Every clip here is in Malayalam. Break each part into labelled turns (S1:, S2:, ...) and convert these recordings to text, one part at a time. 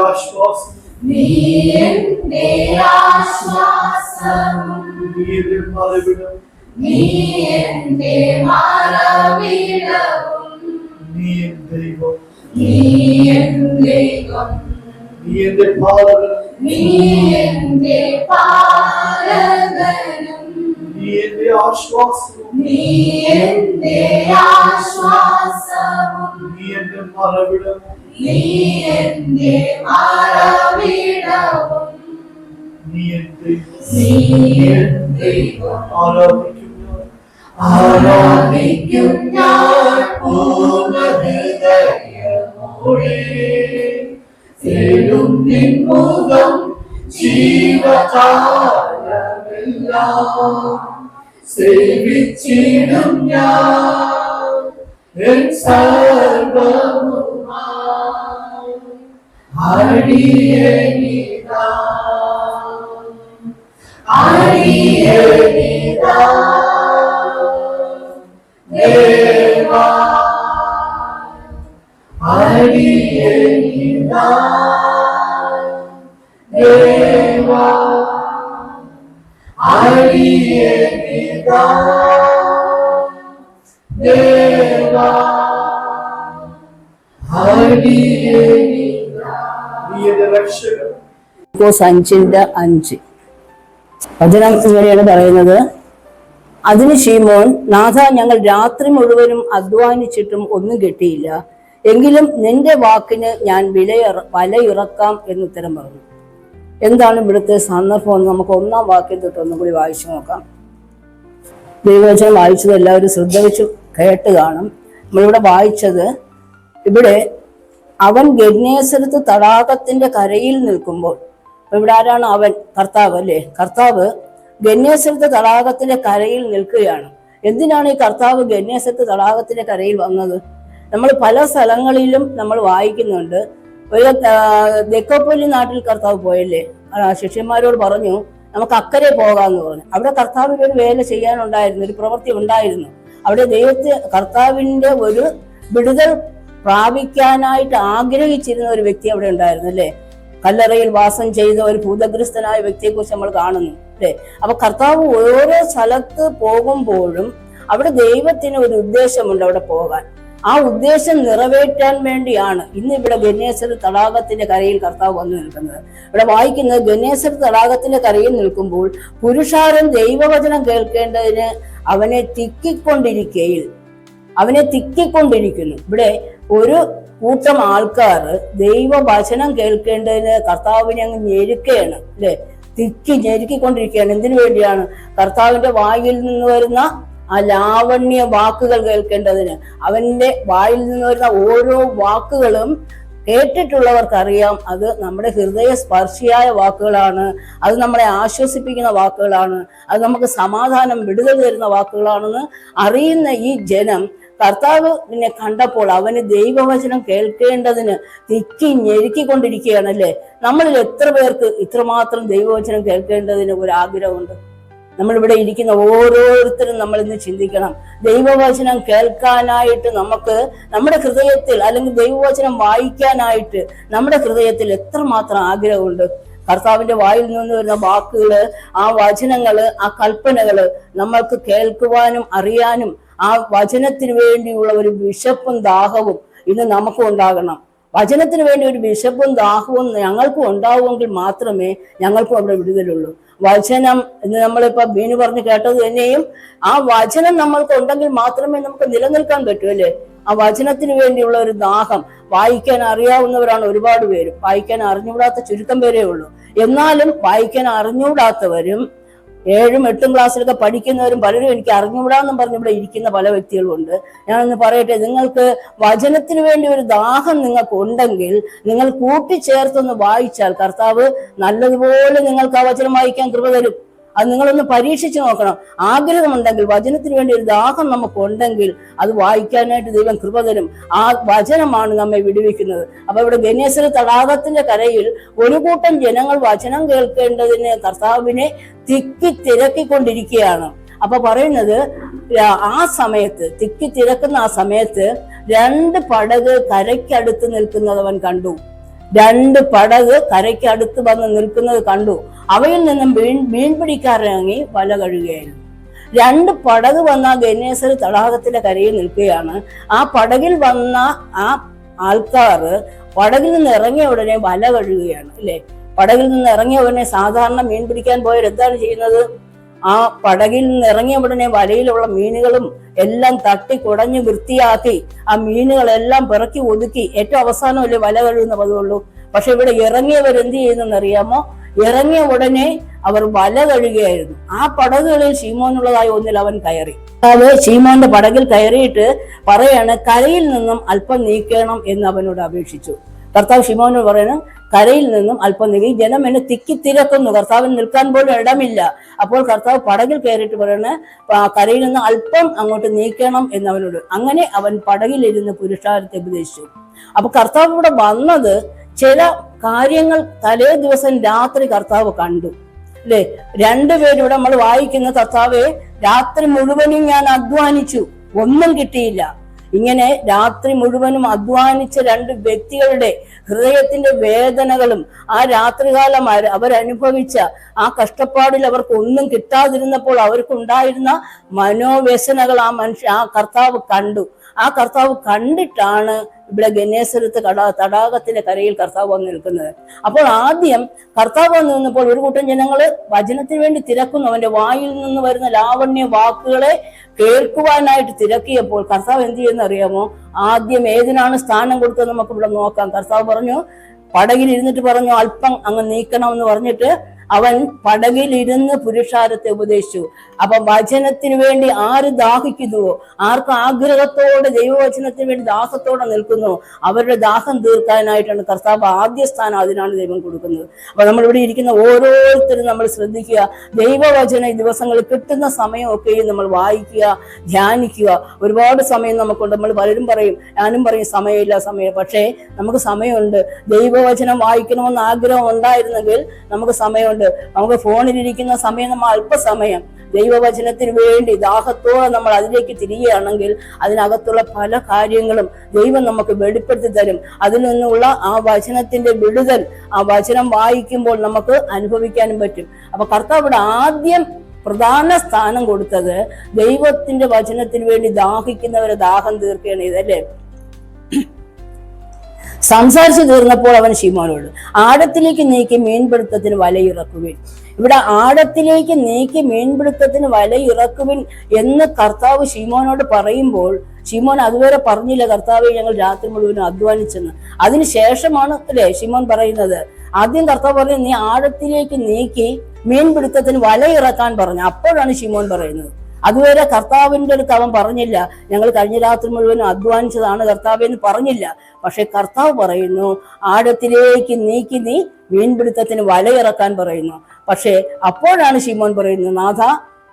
S1: ആശ്വാസം,
S2: നീ എന്റെ ആശ്വാസം,
S1: നീ എന്റെ മറവിടം,
S2: നീ എന്റെ മറവിടവും,
S1: നീ എൻ ദൈവം,
S2: നീ എൻ ദൈവം,
S1: നീ എന്റെ പാലകൻ,
S2: നീ എന്റെ പാലകനും,
S1: നീ എന്റെ ആശ്വാസവും,
S2: നീ എന്റെ ആശ്വാസവും,
S1: നീ എന്റെ മറവിടം,
S2: നീ എന്റെ മറവിടവും,
S1: നീ എൻ ദൈവം,
S2: നീ എൻ ദൈവം.
S1: ആരാധിക്കും
S2: ഞാൻ പൂർണ്ണഹൃദയമോടെ, തേടും നിൻ മുഖം ജീവകാലമെല്ലാം, സേവിച്ചിടും ഞാൻ എൻ സർവ്വവുമായി. അടിയനിതാ, അടിയനിതാ ദേവാ, അടിയനിതാ ദേവാ, അടിയനിതാ ദേവാ, അടിയനിതാ.
S1: നീ എന്റെ രക്ഷകൻ.
S3: 5:5 വചനം ഇങ്ങനെയാണ് പറയുന്നത്. അതിന് ശീമോൻ, നാഥ, ഞങ്ങൾ രാത്രി മുഴുവനും അധ്വാനിച്ചിട്ടും ഒന്നും കിട്ടിയില്ല, എങ്കിലും നിന്റെ വാക്കിന് ഞാൻ വലയിറക്കാം എന്നുത്തരം പറഞ്ഞു. എന്താണ് ഇവിടുത്തെ സന്ദർഭം എന്ന് നമുക്ക് 1-ാം വാക്യം തൊട്ട് ഒന്നും കൂടി വായിച്ചു നോക്കാം. ദൈവവചനം വായിച്ചത് എല്ലാവരും ശ്രദ്ധ വെച്ച് കേട്ട് കാണും. നമ്മളിവിടെ വായിച്ചത്, ഇവിടെ അവൻ ഗന്നേസരത്ത് തടാകത്തിന്റെ കരയിൽ നിൽക്കുമ്പോൾ, ഇവിടെ ആരാണ് അവൻ? കർത്താവ് അല്ലേ? കർത്താവ് ഗന്നേസരത്ത് തടാകത്തിന്റെ കരയിൽ നിൽക്കുകയാണ്. എന്തിനാണ് ഈ കർത്താവ് ഗന്നേസരത്ത് തടാകത്തിന്റെ കരയിൽ വന്നത്? നമ്മൾ പല സ്ഥലങ്ങളിലും നമ്മൾ വായിക്കുന്നുണ്ട്. ഒരു ദെക്കോപ്പൊലി നാട്ടിൽ കർത്താവ് പോയല്ലേ, ശിഷ്യന്മാരോട് പറഞ്ഞു നമുക്ക് അക്കരെ പോകാമെന്ന് പറഞ്ഞു. അവിടെ കർത്താവിന് ഒരു വേല ചെയ്യാനുണ്ടായിരുന്നു, ഒരു പ്രവൃത്തി ഉണ്ടായിരുന്നു. അവിടെ കർത്താവിന്റെ ഒരു വിടുതൽ പ്രാപിക്കാനായിട്ട് ആഗ്രഹിച്ചിരുന്ന ഒരു വ്യക്തി അവിടെ ഉണ്ടായിരുന്നു അല്ലേ. കല്ലറയിൽ വാസം ചെയ്ത ഒരു ഭൂതഗ്രസ്തനായ വ്യക്തിയെ കുറിച്ച് നമ്മൾ കാണുന്നു അല്ലേ. അപ്പൊ കർത്താവ് ഓരോ സ്ഥലത്ത് പോകുമ്പോഴും അവിടെ ദൈവത്തിന് ഒരു ഉദ്ദേശമുണ്ട് അവിടെ പോകാൻ. ആ ഉദ്ദേശം നിറവേറ്റാൻ വേണ്ടിയാണ് ഇന്ന് ഇവിടെ ഗന്നേസരത്ത് തടാകത്തിന്റെ കരയിൽ കർത്താവ് വന്നു നിൽക്കുന്നത്. ഇവിടെ വായിക്കുന്നത്, ഗന്നേസരത്ത് തടാകത്തിന്റെ കരയിൽ നിൽക്കുമ്പോൾ പുരുഷാരൻ ദൈവവചനം കേൾക്കേണ്ടതിന് അവനെ തിക്കിക്കൊണ്ടിരിക്കുന്നു. ഇവിടെ ഒരു കൂട്ടം ആൾക്കാർ ദൈവവചനം കേൾക്കേണ്ടതിന് കർത്താവിനെ അങ്ങ് ഞെരുക്കുകയാണ് അല്ലെ, ഞെരുക്കിക്കൊണ്ടിരിക്കുകയാണ്. എന്തിനു വേണ്ടിയാണ്? കർത്താവിന്റെ വായിൽ നിന്ന് വരുന്ന ആ ലാവണ്യ വാക്കുകൾ കേൾക്കേണ്ടതിന്. അവന്റെ വായിൽ നിന്ന് വരുന്ന ഓരോ വാക്കുകളും കേട്ടിട്ടുള്ളവർക്കറിയാം അത് നമ്മുടെ ഹൃദയ സ്പർശിയായ വാക്കുകളാണ്, അത് നമ്മളെ ആശ്വസിപ്പിക്കുന്ന വാക്കുകളാണ്, അത് നമുക്ക് സമാധാനം വിടുതൽ തരുന്ന വാക്കുകളാണെന്ന് അറിയുന്ന ഈ ജനം കർത്താവിനെ കണ്ടപ്പോൾ അവന് ദൈവവചനം കേൾക്കേണ്ടതിന് ഞെരുക്കിക്കൊണ്ടിരിക്കുകയാണ് അല്ലേ. നമ്മളിൽ എത്ര പേർക്ക് ഇത്രമാത്രം ദൈവവചനം കേൾക്കേണ്ടതിന് ഒരു ആഗ്രഹമുണ്ട്? നമ്മളിവിടെ ഇരിക്കുന്ന ഓരോരുത്തരും നമ്മൾ ഇന്ന് ചിന്തിക്കണം. ദൈവവചനം കേൾക്കാനായിട്ട് നമുക്ക് നമ്മുടെ ഹൃദയത്തിൽ, അല്ലെങ്കിൽ ദൈവവചനം വായിക്കാനായിട്ട് നമ്മുടെ ഹൃദയത്തിൽ എത്രമാത്രം ആഗ്രഹമുണ്ട്? കർത്താവിന്റെ വായിൽ നിന്ന് വരുന്ന വാക്കുകള്, ആ വചനങ്ങള്, ആ കൽപ്പനകള് നമ്മൾക്ക് കേൾക്കുവാനും അറിയാനും ആ വചനത്തിന് വേണ്ടിയുള്ള ഒരു വിശപ്പും ദാഹവും ഇന്ന് നമുക്കും ഉണ്ടാകണം. വചനത്തിന് വേണ്ടി ഒരു വിശപ്പും ദാഹവും ഞങ്ങൾക്കും ഉണ്ടാവുമെങ്കിൽ മാത്രമേ ഞങ്ങൾക്കും അവിടെ വിടുതലുള്ളൂ. വചനം എന്ന് നമ്മളിപ്പോ ബീനു പറഞ്ഞ് കേട്ടത് തന്നെയും, ആ വചനം നമ്മൾക്ക് ഉണ്ടെങ്കിൽ മാത്രമേ നമുക്ക് നിലനിൽക്കാൻ പറ്റൂ അല്ലേ. ആ വചനത്തിന് വേണ്ടിയുള്ള ഒരു ദാഹം. വായിക്കാൻ അറിയാവുന്നവരാണ് ഒരുപാട് പേരും, വായിക്കാൻ അറിഞ്ഞുകൂടാത്ത ചുരുക്കം പേരേ ഉള്ളൂ. എന്നാലും വായിക്കാൻ അറിഞ്ഞുകൂടാത്തവരും 7ഉം 8ഉം ക്ലാസ്സിലൊക്കെ പഠിക്കുന്നവരും പലരും എനിക്ക് അറിഞ്ഞുകൂടാന്നും പറഞ്ഞ് ഇവിടെ ഇരിക്കുന്ന പല വ്യക്തികളുമുണ്ട്. ഞാനൊന്ന് പറയട്ടെ, നിങ്ങൾക്ക് വചനത്തിന് വേണ്ടി ഒരു ദാഹം നിങ്ങൾക്ക് ഉണ്ടെങ്കിൽ നിങ്ങൾ കൂട്ടിച്ചേർത്തൊന്ന് വായിച്ചാൽ കർത്താവ് നല്ലതുപോലെ നിങ്ങൾക്ക് ആ വചനം വായിക്കാൻ കൃപ തരും. അത് നിങ്ങളൊന്ന് പരീക്ഷിച്ച് നോക്കണം. ആഗ്രഹമുണ്ടെങ്കിൽ, വചനത്തിന് വേണ്ടി ഒരു ദാഹം നമുക്കുണ്ടെങ്കിൽ അത് വായിക്കാനായിട്ട് ദൈവം കൃപ തരും. ആ വചനമാണ് നമ്മെ വിടുവിക്കുന്നത്. അപ്പൊ ഇവിടെ ഗന്നേസരത്ത് തടാകത്തിന്റെ കരയിൽ ഒരു കൂട്ടം ജനങ്ങൾ വചനം കേൾക്കേണ്ടതിന് കർത്താവിനെ തിരക്കിക്കൊണ്ടിരിക്കുകയാണ്. അപ്പൊ പറയുന്നത്, ആ സമയത്ത് തിരക്കുന്ന ആ സമയത്ത് 2 പടക് കരയ്ക്കടുത്ത് നിൽക്കുന്നത് അവൻ കണ്ടു. 2 പടക് കരയ്ക്ക് അടുത്ത് വന്ന് നിൽക്കുന്നത് കണ്ടു. അവയിൽ നിന്നും മീൻ പിടിക്കാറിറങ്ങി വല കഴുകുകയായിരുന്നു. 2 പടക് വന്ന ഗന്നേസർ തടാകത്തിന്റെ കരയിൽ നിൽക്കുകയാണ്. ആ പടകിൽ വന്ന ആ ആൾക്കാർ പടകിൽ നിന്ന് ഇറങ്ങിയ ഉടനെ വല കഴുകുകയാണ്, അല്ലെ? പടകിൽ നിന്ന് ഇറങ്ങിയ ഉടനെ സാധാരണ മീൻ പിടിക്കാൻ പോയവർ എന്താണ് ചെയ്യുന്നത്? ആ പടകിൽ നിന്ന് ഇറങ്ങിയ ഉടനെ വലയിലുള്ള മീനുകളും എല്ലാം തട്ടി കുടഞ്ഞ് വൃത്തിയാക്കി ആ മീനുകളെല്ലാം പിറക്കി ഒതുക്കി ഏറ്റവും അവസാനമല്ലേ വല കഴുകുന്ന പതിവുള്ളൂ. പക്ഷെ ഇവിടെ ഇറങ്ങിയവർ എന്ത് ചെയ്യുന്നെന്നറിയാമോ? ഇറങ്ങിയ ഉടനെ അവർ വല കഴുകുകയായിരുന്നു. ആ പടകുകളിൽ ശീമോനുള്ളതായ ഒന്നിൽ അവൻ കയറി. അത് ശീമോന്റെ പടകിൽ കയറിയിട്ട് പറയാണ്, കരയിൽ നിന്നും അല്പം നീക്കണം എന്ന് അവനോട് അപേക്ഷിച്ചു. കർത്താവ് ശീമോനോട് പറയണം, കരയിൽ നിന്നും അല്പം നീക്കി, ജനം എന്നെ തിക്കി തിരക്കുന്നു, കർത്താവിന് നിൽക്കാൻ പോലും ഇടമില്ല. അപ്പോൾ കർത്താവ് പടകിൽ കയറിയിട്ട് പറയണ, കരയിൽ നിന്ന് അല്പം അങ്ങോട്ട് നീക്കണം എന്നവനോട്. അങ്ങനെ അവൻ പടകിലിരുന്ന് പുരുഷാരത്തെ ഉപദേശിച്ചു. അപ്പൊ കർത്താവ് ഇവിടെ വന്നത് ചില കാര്യങ്ങൾ തലേ ദിവസം രാത്രി കർത്താവ് കണ്ടു, അല്ലെ? 2 പേരും ഇവിടെ നമ്മൾ വായിക്കുന്ന, കർത്താവെ രാത്രി മുഴുവനും ഞാൻ അധ്വാനിച്ചു, ഒന്നും കിട്ടിയില്ല. ഇങ്ങനെ രാത്രി മുഴുവനും അധ്വാനിച്ച 2 വ്യക്തികളുടെ ഹൃദയത്തിന്റെ വേദനകളും ആ രാത്രികാലം അവരനുഭവിച്ച ആ കഷ്ടപ്പാടിൽ അവർക്ക് ഒന്നും കിട്ടാതിരുന്നപ്പോൾ അവർക്കുണ്ടായിരുന്ന മനോവ്യസനകൾ ആ കർത്താവ് കണ്ടു. ആ കർത്താവ് കണ്ടിട്ടാണ് ഇവിടെ ഗന്നേസരത്ത് തടാകത്തിന്റെ കരയിൽ കർത്താവ് വന്ന് നിൽക്കുന്നത്. അപ്പോൾ ആദ്യം കർത്താവ് വന്ന് നിന്നപ്പോൾ ഒരു കൂട്ടം ജനങ്ങള് വചനത്തിന് വേണ്ടി തിരക്കുന്നു. അവന്റെ വായിൽ നിന്ന് വരുന്ന ലാവണ്യ വാക്കുകളെ കേൾക്കുവാനായിട്ട് തിരക്കിയപ്പോൾ കർത്താവ് എന്ത് ചെയ്യുന്ന അറിയാമോ? ആദ്യം ഏതിനാണ് സ്ഥാനം കൊടുത്തത് നമുക്ക് ഇവിടെ നോക്കാം. കർത്താവ് പറഞ്ഞു, പടകിൽ ഇരുന്നിട്ട് പറഞ്ഞു, അല്പം അങ്ങ് നീക്കണമെന്ന് പറഞ്ഞിട്ട് അവൻ പടകിലിരുന്ന് പുരുഷാരത്തെ ഉപദേശിച്ചു. അപ്പൊ വചനത്തിന് വേണ്ടി ആര് ദാഹിക്കുന്നുവോ, ആർക്ക് ആഗ്രഹത്തോടെ ദൈവവചനത്തിന് വേണ്ടി ദാഹത്തോടെ നിൽക്കുന്നു, അവരുടെ ദാഹം തീർക്കാനായിട്ടാണ് കർത്താവ് ആദ്യ സ്ഥാനം അതിനാണ് ദൈവം കൊടുക്കുന്നത്. അപ്പൊ നമ്മളിവിടെ ഇരിക്കുന്ന ഓരോരുത്തരും നമ്മൾ ശ്രദ്ധിക്കുക, ദൈവവചന ഈ ദിവസങ്ങളിൽ കിട്ടുന്ന സമയമൊക്കെയും നമ്മൾ വായിക്കുക, ധ്യാനിക്കുക. ഒരുപാട് സമയം നമുക്കുണ്ട്. നമ്മൾ പലരും പറയും, ഞാനും പറയും സമയമില്ല സമയം. പക്ഷേ നമുക്ക് സമയമുണ്ട്. ദൈവവചനം വായിക്കണമെന്ന് ആഗ്രഹം ഉണ്ടായിരുന്നെങ്കിൽ നമുക്ക് സമയമുണ്ട്. നമുക്ക് ഫോണിലിരിക്കുന്ന സമയം നമ്മൾ അല്പസമയം ദൈവവചനത്തിന് വേണ്ടി ദാഹത്തോടെ നമ്മൾ അതിലേക്ക് തിരിയുകയാണെങ്കിൽ അതിനകത്തുള്ള പല കാര്യങ്ങളും ദൈവം നമുക്ക് വെളിപ്പെടുത്തി തരും. അതിൽ നിന്നുള്ള ആ വചനത്തിന്റെ വിടുതൽ ആ വചനം വായിക്കുമ്പോൾ നമുക്ക് അനുഭവിക്കാനും പറ്റും. അപ്പൊ കർത്താവ് ആദ്യം പ്രധാന സ്ഥാനം കൊടുത്തത് ദൈവത്തിന്റെ വചനത്തിന് വേണ്ടി ദാഹിക്കുന്നവരെ ദാഹം തീർക്കുകയാണ് ഇതല്ലേ. സംസാരിച്ചു തീർന്നപ്പോൾ അവൻ ശിമോനോട്, ആഴത്തിലേക്ക് നീക്കി മീൻപിടുത്തത്തിന് വലയിറക്കുവിൻ. ഇവിടെ ആഴത്തിലേക്ക് നീക്കി മീൻപിടുത്തത്തിന് വലയിറക്കുവിൻ എന്ന് കർത്താവ് ശിമോനോട് പറയുമ്പോൾ ശിമോൻ അതുവരെ പറഞ്ഞില്ല, കർത്താവെ ഞങ്ങൾ രാത്രി മുഴുവനും അധ്വാനിച്ചെന്ന്. അതിനുശേഷമാണ് അല്ലെ ശിമോൻ പറയുന്നത്. ആദ്യം കർത്താവ് പറഞ്ഞു, നീ ആഴത്തിലേക്ക് നീക്കി മീൻപിടുത്തത്തിന് വലയിറക്കാൻ പറഞ്ഞു. അപ്പോഴാണ് ശിമോൻ പറയുന്നത്. അതുവരെ കർത്താവിൻ്റെ അടുത്ത് അവൻ പറഞ്ഞില്ല, ഞങ്ങൾ കഴിഞ്ഞ രാത്രി മുഴുവനും അധ്വാനിച്ചതാണ് കർത്താവ് എന്ന് പറഞ്ഞില്ല. പക്ഷെ കർത്താവ് പറയുന്നു, ആഴത്തിലേക്ക് നീക്കി നീ മീൻപിടുത്തത്തിന് വലയിറക്കാൻ പറയുന്നു. പക്ഷെ അപ്പോഴാണ് ശിമോൻ പറയുന്നത്, നാഥ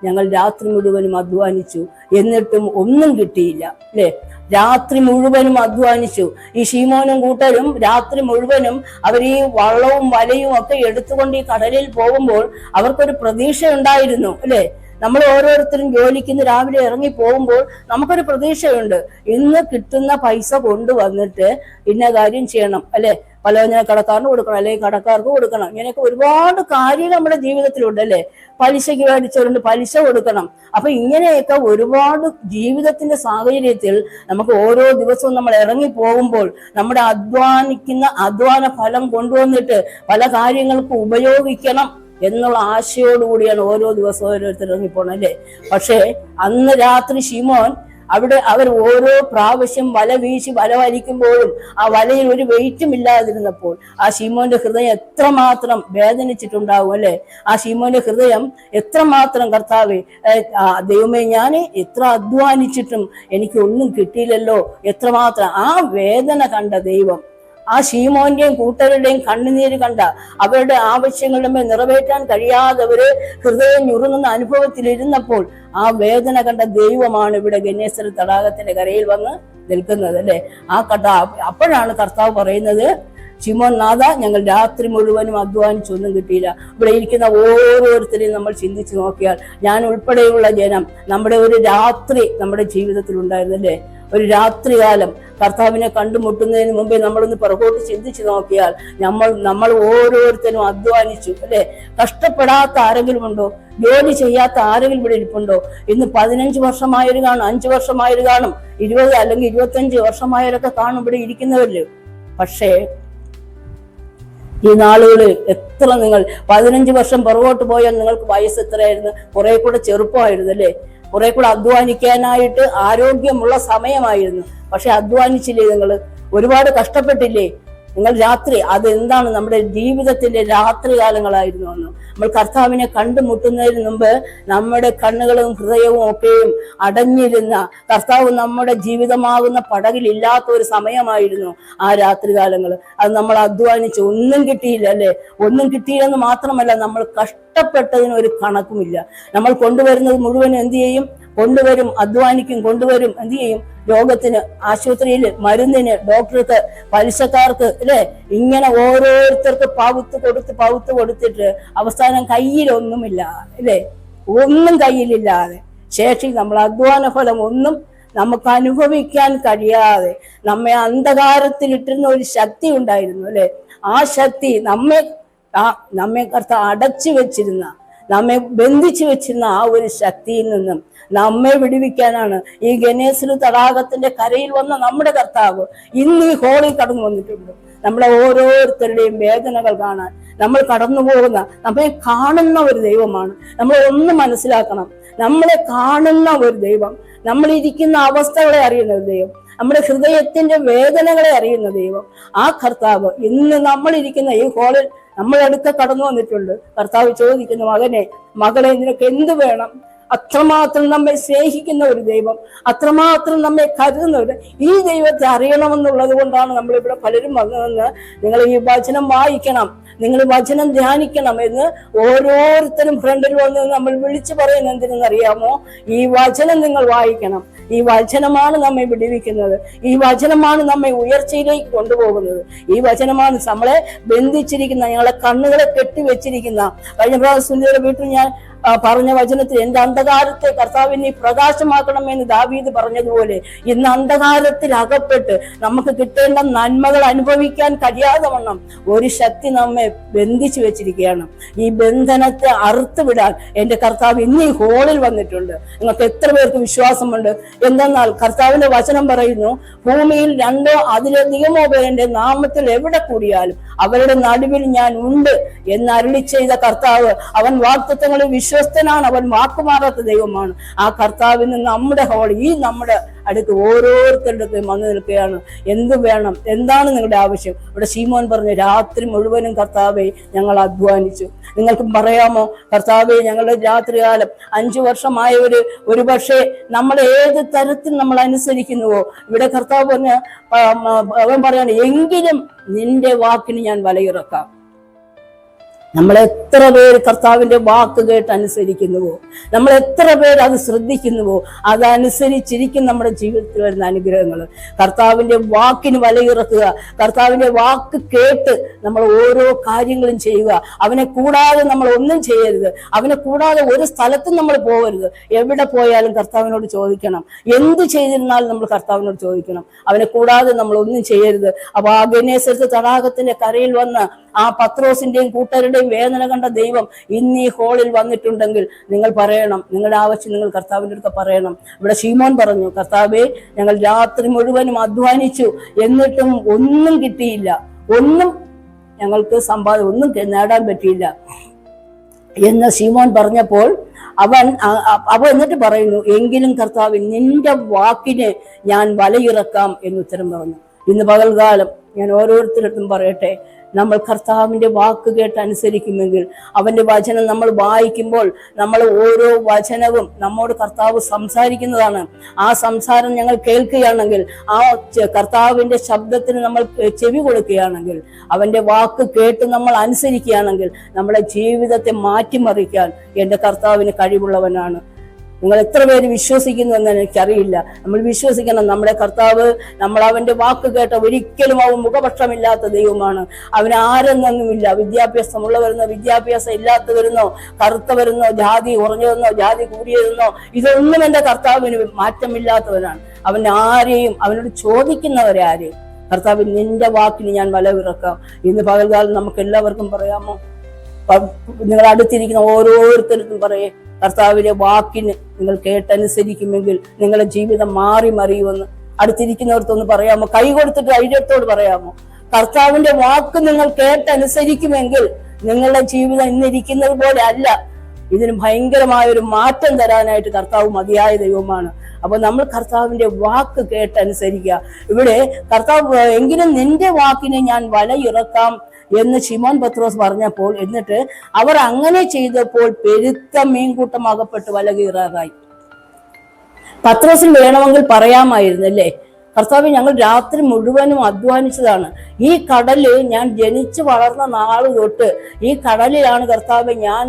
S3: ഞങ്ങൾ രാത്രി മുഴുവനും അധ്വാനിച്ചു എന്നിട്ടും ഒന്നും കിട്ടിയില്ല, അല്ലെ? രാത്രി മുഴുവനും അധ്വാനിച്ചു. ഈ ശീമോനും കൂട്ടരും രാത്രി മുഴുവനും അവർ ഈ വള്ളവും വലയും ഒക്കെ എടുത്തുകൊണ്ട് ഈ കടലിൽ പോകുമ്പോൾ അവർക്കൊരു പ്രതീക്ഷ ഉണ്ടായിരുന്നു, അല്ലെ? നമ്മൾ ഓരോരുത്തരും ജോലിക്ക് രാവിലെ ഇറങ്ങി പോകുമ്പോൾ നമുക്കൊരു പ്രതീക്ഷയുണ്ട്, ഇന്ന് കിട്ടുന്ന പൈസ കൊണ്ടുവന്നിട്ട് ഇന്ന കാര്യം ചെയ്യണം, അല്ലെ? പലവ്യഞ്ജന കടക്കാരന് കൊടുക്കണം, അല്ലെങ്കിൽ കടക്കാർക്ക് കൊടുക്കണം. ഇങ്ങനെയൊക്കെ ഒരുപാട് കാര്യങ്ങൾ നമ്മുടെ ജീവിതത്തിലുണ്ട്, അല്ലെ? പലിശയ്ക്ക് മേടിച്ചവരുണ്ട്, പലിശ കൊടുക്കണം. അപ്പൊ ഇങ്ങനെയൊക്കെ ഒരുപാട് ജീവിതത്തിന്റെ സാഹചര്യത്തിൽ നമുക്ക് ഓരോ ദിവസവും നമ്മൾ ഇറങ്ങി പോകുമ്പോൾ നമ്മുടെ അധ്വാന ഫലം കൊണ്ടുവന്നിട്ട് പല കാര്യങ്ങൾക്കും ഉപയോഗിക്കണം എന്നുള്ള ആശയോടുകൂടിയാണ് ഓരോ ദിവസവും ഓരോരുത്തർ ഇറങ്ങിപ്പോണം, അല്ലേ? പക്ഷേ അന്ന് രാത്രി ശിമോൻ അവർ ഓരോ പ്രാവശ്യം വല വീശി വല വലിക്കുമ്പോഴും ആ വലയിൽ ഒരു വെയിറ്റും ഇല്ലാതിരുന്നപ്പോൾ ആ ശിമോന്റെ ഹൃദയം എത്രമാത്രം വേദനിച്ചിട്ടുണ്ടാവും, അല്ലെ? ആ ശിമോന്റെ ഹൃദയം എത്രമാത്രം, കർത്താവേ ദൈവമേ, ഞാൻ എത്ര അധ്വാനിച്ചിട്ടും എനിക്ക് ഒന്നും കിട്ടിയില്ലല്ലോ, എത്രമാത്രം ആ വേദന കണ്ട ദൈവം ആ ശീമോന്റെയും കൂട്ടരുടെയും കണ്ണുനീര് കണ്ട അവരുടെ ആവശ്യങ്ങളുടെ മേൽ നിറവേറ്റാൻ കഴിയാതവര് ഹൃദയം ഞുറുങ്ങുന്ന അനുഭവത്തിലിരുന്നപ്പോൾ ആ വേദന കണ്ട ദൈവമാണ് ഇവിടെ ഗന്നേസർ തടാകത്തിന്റെ കരയിൽ വന്ന് നിൽക്കുന്നത്, അല്ലെ? അപ്പോഴാണ് കർത്താവ് പറയുന്നത്, ശിമോൻ നാഥ ഞങ്ങൾ രാത്രി മുഴുവനും അധ്വാനിച്ചൊന്നും കിട്ടിയില്ല. ഇവിടെ ഇരിക്കുന്ന ഓരോരുത്തരെയും നമ്മൾ ചിന്തിച്ചു നോക്കിയാൽ, ഞാൻ ഉൾപ്പെടെയുള്ള ജനം, നമ്മുടെ ഒരു രാത്രി നമ്മുടെ ജീവിതത്തിൽ ഉണ്ടായിരുന്നല്ലേ? ഒരു രാത്രികാലം കർത്താവിനെ കണ്ടുമുട്ടുന്നതിന് മുമ്പേ നമ്മളൊന്ന് പുറകോട്ട് ചിന്തിച്ചു നോക്കിയാൽ നമ്മൾ ഓരോരുത്തരും അധ്വാനിച്ചു അല്ലെ. കഷ്ടപ്പെടാത്ത ആരെങ്കിലും ഉണ്ടോ? ജോലി ചെയ്യാത്ത ആരെങ്കിലും ഇവിടെ ഇരിപ്പുണ്ടോ? ഇന്ന് 15 വർഷമായൊരു കാണും, 5 വർഷമായൊരു കാണും, 20 അല്ലെങ്കിൽ 25 വർഷമായവരൊക്കെ കാണും ഇവിടെ ഇരിക്കുന്നവരില്. പക്ഷേ ഈ നാളുകളിൽ എത്ര നിങ്ങൾ 15 വർഷം പുറകോട്ട് പോയാൽ നിങ്ങൾക്ക് വയസ്സ് എത്രയായിരുന്നു? കുറെ കൂടെ ചെറുപ്പമായിരുന്നു അല്ലേ? കുറെ കൂടെ അധ്വാനിക്കാനായിട്ട് ആരോഗ്യമുള്ള സമയമായിരുന്നു. പക്ഷെ അധ്വാനിച്ചില്ലേ? നിങ്ങൾ ഒരുപാട് കഷ്ടപ്പെട്ടില്ലേ? നിങ്ങൾ രാത്രി, അതെന്താണ്? നമ്മുടെ ജീവിതത്തിന്റെ രാത്രി കാലങ്ങളായിരുന്നു അന്ന്. നമ്മൾ കർത്താവിനെ കണ്ടുമുട്ടുന്നതിന് മുമ്പ് നമ്മുടെ കണ്ണുകളും ഹൃദയവും ഒക്കെയും അടഞ്ഞിരുന്ന, കർത്താവ് നമ്മുടെ ജീവിതമാകുന്ന പടകിലില്ലാത്ത ഒരു സമയമായിരുന്നു ആ രാത്രികാലങ്ങൾ. അത് നമ്മൾ അധ്വാനിച്ച് ഒന്നും കിട്ടിയില്ല അല്ലെ. ഒന്നും കിട്ടിയില്ലെന്ന് മാത്രമല്ല, നമ്മൾ കഷ്ടപ്പെട്ടതിന് ഒരു കണക്കുമില്ല. നമ്മൾ കൊണ്ടുവരുന്നത് മുഴുവൻ എന്ത് ചെയ്യും? കൊണ്ടുവരും, അധ്വാനിക്കും, കൊണ്ടുവരും, എന്ത് ചെയ്യും? രോഗത്തിന്, ആശുപത്രിയിൽ, മരുന്നിന്, ഡോക്ടർക്ക്, പലിശക്കാർക്ക് അല്ലെ, ഇങ്ങനെ ഓരോരുത്തർക്ക് പൗത്ത് കൊടുത്തിട്ട് അവസാനം കയ്യിലൊന്നുമില്ല അല്ലെ. ഒന്നും കയ്യിലില്ലാതെ ശേഷി നമ്മൾ അധ്വാന ഫലം ഒന്നും നമുക്ക് അനുഭവിക്കാൻ കഴിയാതെ നമ്മെ അന്ധകാരത്തിലിട്ടിരുന്ന ഒരു ശക്തി ഉണ്ടായിരുന്നു അല്ലെ. ആ ശക്തി നമ്മെ കർത്താവ് അടച്ചു വെച്ചിരുന്ന, നമ്മെ ബന്ധിച്ചു വെച്ചിരുന്ന ആ ഒരു ശക്തിയിൽ നിന്നും നമ്മെ വിടുവിക്കാനാണ് ഈ ഗനേസരു തടാകത്തിന്റെ കരയിൽ വന്ന നമ്മുടെ കർത്താവ് ഇന്ന് ഈ ഹോളിൽ കടന്നു വന്നിട്ടുണ്ട്. നമ്മളെ ഓരോരുത്തരുടെയും വേദനകൾ കാണാൻ നമ്മൾ കടന്നു പോകുന്ന, നമ്മെ കാണുന്ന ഒരു ദൈവമാണ്. നമ്മൾ ഒന്ന് മനസ്സിലാക്കണം, നമ്മളെ കാണുന്ന ഒരു ദൈവം, നമ്മളിരിക്കുന്ന അവസ്ഥകളെ അറിയുന്ന ഒരു ദൈവം, നമ്മുടെ ഹൃദയത്തിന്റെ വേദനകളെ അറിയുന്ന ദൈവം, ആ കർത്താവ് ഇന്ന് നമ്മളിരിക്കുന്ന ഈ ഹോളിൽ നമ്മളടുക്ക കടന്നു വന്നിട്ടുണ്ട്. കർത്താവ് ചോദിക്കുന്നു, മകനെ, മകളെ, നിനക്ക് എന്ത് വേണം? അത്രമാത്രം നമ്മെ സ്നേഹിക്കുന്ന ഒരു ദൈവം, അത്രമാത്രം നമ്മെ കരുതുന്നവർ. ഈ ദൈവത്തെ അറിയണമെന്നുള്ളത് കൊണ്ടാണ് നമ്മളിവിടെ പലരും വന്നതെന്ന്. നിങ്ങൾ ഈ വചനം വായിക്കണം, നിങ്ങൾ വചനം ധ്യാനിക്കണം എന്ന് ഓരോരുത്തരും ഫ്രണ്ടിൽ വന്ന് നമ്മൾ വിളിച്ചു പറയുന്നത് എന്തിനെന്നറിയാമോ? ഈ വചനം നിങ്ങൾ വായിക്കണം. ഈ വചനമാണ് നമ്മെ വിടുവിക്കുന്നത്. ഈ വചനമാണ് നമ്മെ ഉയർച്ചയിലേക്ക് കൊണ്ടുപോകുന്നത്. ഈ വചനമാണ് നമ്മളെ ബന്ധിച്ചിരിക്കുന്ന, ഞങ്ങളെ കണ്ണുകളെ കെട്ടിവെച്ചിരിക്കുന്ന. കഴിഞ്ഞ പ്രാവശ്യം സുനിയുടെ വീട്ടിൽ ഞാൻ പറഞ്ഞ വചനത്തിൽ, എന്റെ അന്ധകാരത്തെ കർത്താവിനെ പ്രകാശമാക്കണമെന്ന് ദാവീദ് പറഞ്ഞതുപോലെ, ഇന്ന് അന്ധകാരത്തിൽ അകപ്പെട്ട് നമുക്ക് കിട്ടേണ്ട നന്മകൾ അനുഭവിക്കാൻ കഴിയാതെ വണ്ണം ഒരു ശക്തി നമ്മെ ബന്ധിച്ചു വെച്ചിരിക്കുകയാണ്. ഈ ബന്ധനത്തെ അറുത്തുവിടാൻ എന്റെ കർത്താവ് ഇന്ന് ഈ ഹോളിൽ വന്നിട്ടുണ്ട്. നിങ്ങൾക്ക് എത്ര പേർക്ക് വിശ്വാസമുണ്ട്? എന്തെന്നാൽ കർത്താവിന്റെ വചനം പറയുന്നു, ഭൂമിയിൽ 2 അതിലധികമോ പേർ എന്റെ നാമത്തിൽ എവിടെ കൂടിയാലും അവരുടെ നടുവിൽ ഞാൻ ഉണ്ട് എന്ന് അരുളി ചെയ്ത കർത്താവ്, അവൻ വാഗ്ദത്തങ്ങളിൽ വിശ്വസ്തനാണ്, അവൻ വാക്കുമാറാത്ത ദൈവമാണ്. ആ കർത്താവിന് നമ്മുടെ നമ്മുടെ അടുത്ത് ഓരോരുത്തരുടെ വന്നു നിൽക്കുകയാണ്. എന്ത് വേണം? എന്താണ് നിങ്ങളുടെ ആവശ്യം? ഇവിടെ ശീമോൻ പറഞ്ഞു, രാത്രി മുഴുവനും കർത്താവെ ഞങ്ങൾ അധ്വാനിച്ചു. നിങ്ങൾക്കും പറയാമോ, കർത്താവെ ഞങ്ങളുടെ രാത്രികാലം 5 വർഷമായവര് ഒരു പക്ഷേ നമ്മൾ ഏത് തരത്തിൽ നമ്മൾ അനുസരിക്കുന്നുവോ, ഇവിടെ കർത്താവ് പറഞ്ഞ അവൻ പറയാണ്, എങ്കിലും നിന്റെ വാക്കിന് ഞാൻ വലയിറക്കാം. നമ്മൾ എത്ര പേര് കർത്താവിന്റെ വാക്ക് കേട്ട് അനുസരിക്കുന്നുവോ, നമ്മൾ എത്ര പേര് അത് ശ്രദ്ധിക്കുന്നുവോ, അതനുസരിച്ചിരിക്കും നമ്മുടെ ജീവിതത്തിൽ വരുന്ന അനുഗ്രഹങ്ങൾ. കർത്താവിന്റെ വാക്കിന് വലയിറക്കുക, കർത്താവിന്റെ വാക്ക് കേട്ട് നമ്മൾ ഓരോ കാര്യങ്ങളും ചെയ്യുക. അവനെ കൂടാതെ നമ്മൾ ഒന്നും ചെയ്യരുത്. അവനെ കൂടാതെ ഒരു സ്ഥലത്തും നമ്മൾ പോകരുത്. എവിടെ പോയാലും കർത്താവിനോട് ചോദിക്കണം. എന്ത് ചെയ്തിരുന്നാലും നമ്മൾ കർത്താവിനോട് ചോദിക്കണം. അവനെ കൂടാതെ നമ്മൾ ഒന്നും ചെയ്യരുത്. അപ്പൊ ആ ഗനേസരത്ത് തടാകത്തിന്റെ കരയിൽ വന്ന് ആ പത്രോസിന്റെയും കൂട്ടരുടെയും വേദന കണ്ട ദൈവം ഇന്ന് ഈ ഹോളിൽ വന്നിട്ടുണ്ടെങ്കിൽ നിങ്ങൾ പറയണം, നിങ്ങളുടെ ആവശ്യം നിങ്ങൾ കർത്താവിൻ്റെ അടുത്ത് പറയണം. ഇവിടെ ശീമോൻ പറഞ്ഞു, കർത്താവേ, ഞങ്ങൾ രാത്രി മുഴുവനും അധ്വാനിച്ചു, എന്നിട്ടും ഒന്നും കിട്ടിയില്ല, ഒന്നും ഞങ്ങൾക്ക് ഒന്നും നേടാൻ പറ്റിയില്ല എന്ന് ശീമോൻ പറഞ്ഞപ്പോൾ അവൻ എന്നിട്ട് പറയുന്നു, എങ്കിലും കർത്താവ് നിന്റെ വാക്കിന് ഞാൻ വലയിറക്കാം എന്ന് ഉത്തരം പറഞ്ഞു. ഇന്ന് പകൽക്കാലം ഞാൻ ഓരോരുത്തരുടെ പറയട്ടെ, നമ്മൾ കർത്താവിന്റെ വാക്ക് കേട്ട് അനുസരിക്കുമെങ്കിൽ, അവന്റെ വചനം നമ്മൾ വായിക്കുമ്പോൾ നമ്മൾ ഓരോ വചനവും നമ്മോട് കർത്താവ് സംസാരിക്കുന്നതാണ്. ആ സംസാരം ഞങ്ങൾ കേൾക്കുകയാണെങ്കിൽ, ആ കർത്താവിന്റെ ശബ്ദത്തിന് നമ്മൾ ചെവി കൊടുക്കുകയാണെങ്കിൽ, അവന്റെ വാക്ക് കേട്ട് നമ്മൾ അനുസരിക്കുകയാണെങ്കിൽ, നമ്മുടെ ജീവിതത്തെ മാറ്റിമറിക്കാൻ എന്റെ കർത്താവിന് കഴിവുള്ളവനാണ്. നിങ്ങൾ എത്ര പേര് വിശ്വസിക്കുന്നു എന്ന് എനിക്കറിയില്ല. നമ്മൾ വിശ്വസിക്കണം. നമ്മുടെ കർത്താവ്, നമ്മൾ അവന്റെ വാക്ക് കേട്ട ഒരിക്കലും അവൻ മുഖപക്ഷമില്ലാത്ത ദൈവമാണ്. അവന് ആരെന്നൊന്നുമില്ല. വിദ്യാഭ്യാസമുള്ളവരെന്നോ വിദ്യാഭ്യാസം ഇല്ലാത്തവരെന്നോ കറുത്തവരെന്നോ ജാതി കുറഞ്ഞതെന്നോ ജാതി കൂടിയതെന്നോ ഇതൊന്നും എന്റെ കർത്താവിന് മാറ്റമില്ലാത്തവനാണ്. അവൻ ആരെയും അവനോട് ചോദിക്കുന്നവരെ ആരെയും കർത്താവ് നിന്റെ വാക്കിന് ഞാൻ വിലയിറക്കാം. ഇന്ന് പകൽക്കാലം നമുക്ക് എല്ലാവർക്കും പറയാമോ? നിങ്ങൾ അടുത്തിരിക്കുന്ന ഓരോരുത്തർക്കും പറയേ, കർത്താവിന്റെ വാക്കിന് നിങ്ങൾ കേട്ടനുസരിക്കുമെങ്കിൽ നിങ്ങളുടെ ജീവിതം മാറി മറിയുമെന്ന് അടുത്തിരിക്കുന്നവർക്കൊന്ന് പറയാമോ? കൈ കൊടുത്തിട്ട് ധൈര്യത്തോട് പറയാമോ? കർത്താവിന്റെ വാക്ക് നിങ്ങൾ കേട്ടനുസരിക്കുമെങ്കിൽ നിങ്ങളുടെ ജീവിതം ഇന്നിരിക്കുന്നത് പോലെ അല്ല. ഇതിന് ഭയങ്കരമായ ഒരു മാറ്റം തരാനായിട്ട് കർത്താവ് മതിയായ ദൈവമാണ്. അപ്പൊ നമ്മൾ കർത്താവിന്റെ വാക്ക് കേട്ടനുസരിക്കുക. ഇവിടെ കർത്താവ് എങ്കിലും നിന്റെ വാക്കിനെ ഞാൻ വലയിറക്കാം എന്ന് ശിമോൻ പത്രോസ് പറഞ്ഞപ്പോൾ, എന്നിട്ട് അവർ അങ്ങനെ ചെയ്തപ്പോൾ പെരുത്ത മീൻകൂട്ടം അകപ്പെട്ട് വല കീറാറായി. പത്രോസിന് വേണമെങ്കിൽ പറയാമായിരുന്നു, അല്ലേ, കർത്താവ് ഞങ്ങൾ രാത്രി മുഴുവനും അധ്വാനിച്ചതാണ്. ഈ കടല് ഞാൻ ജനിച്ചു വളർന്ന നാള് തൊട്ട് ഈ കടലിലാണ് കർത്താവ് ഞാൻ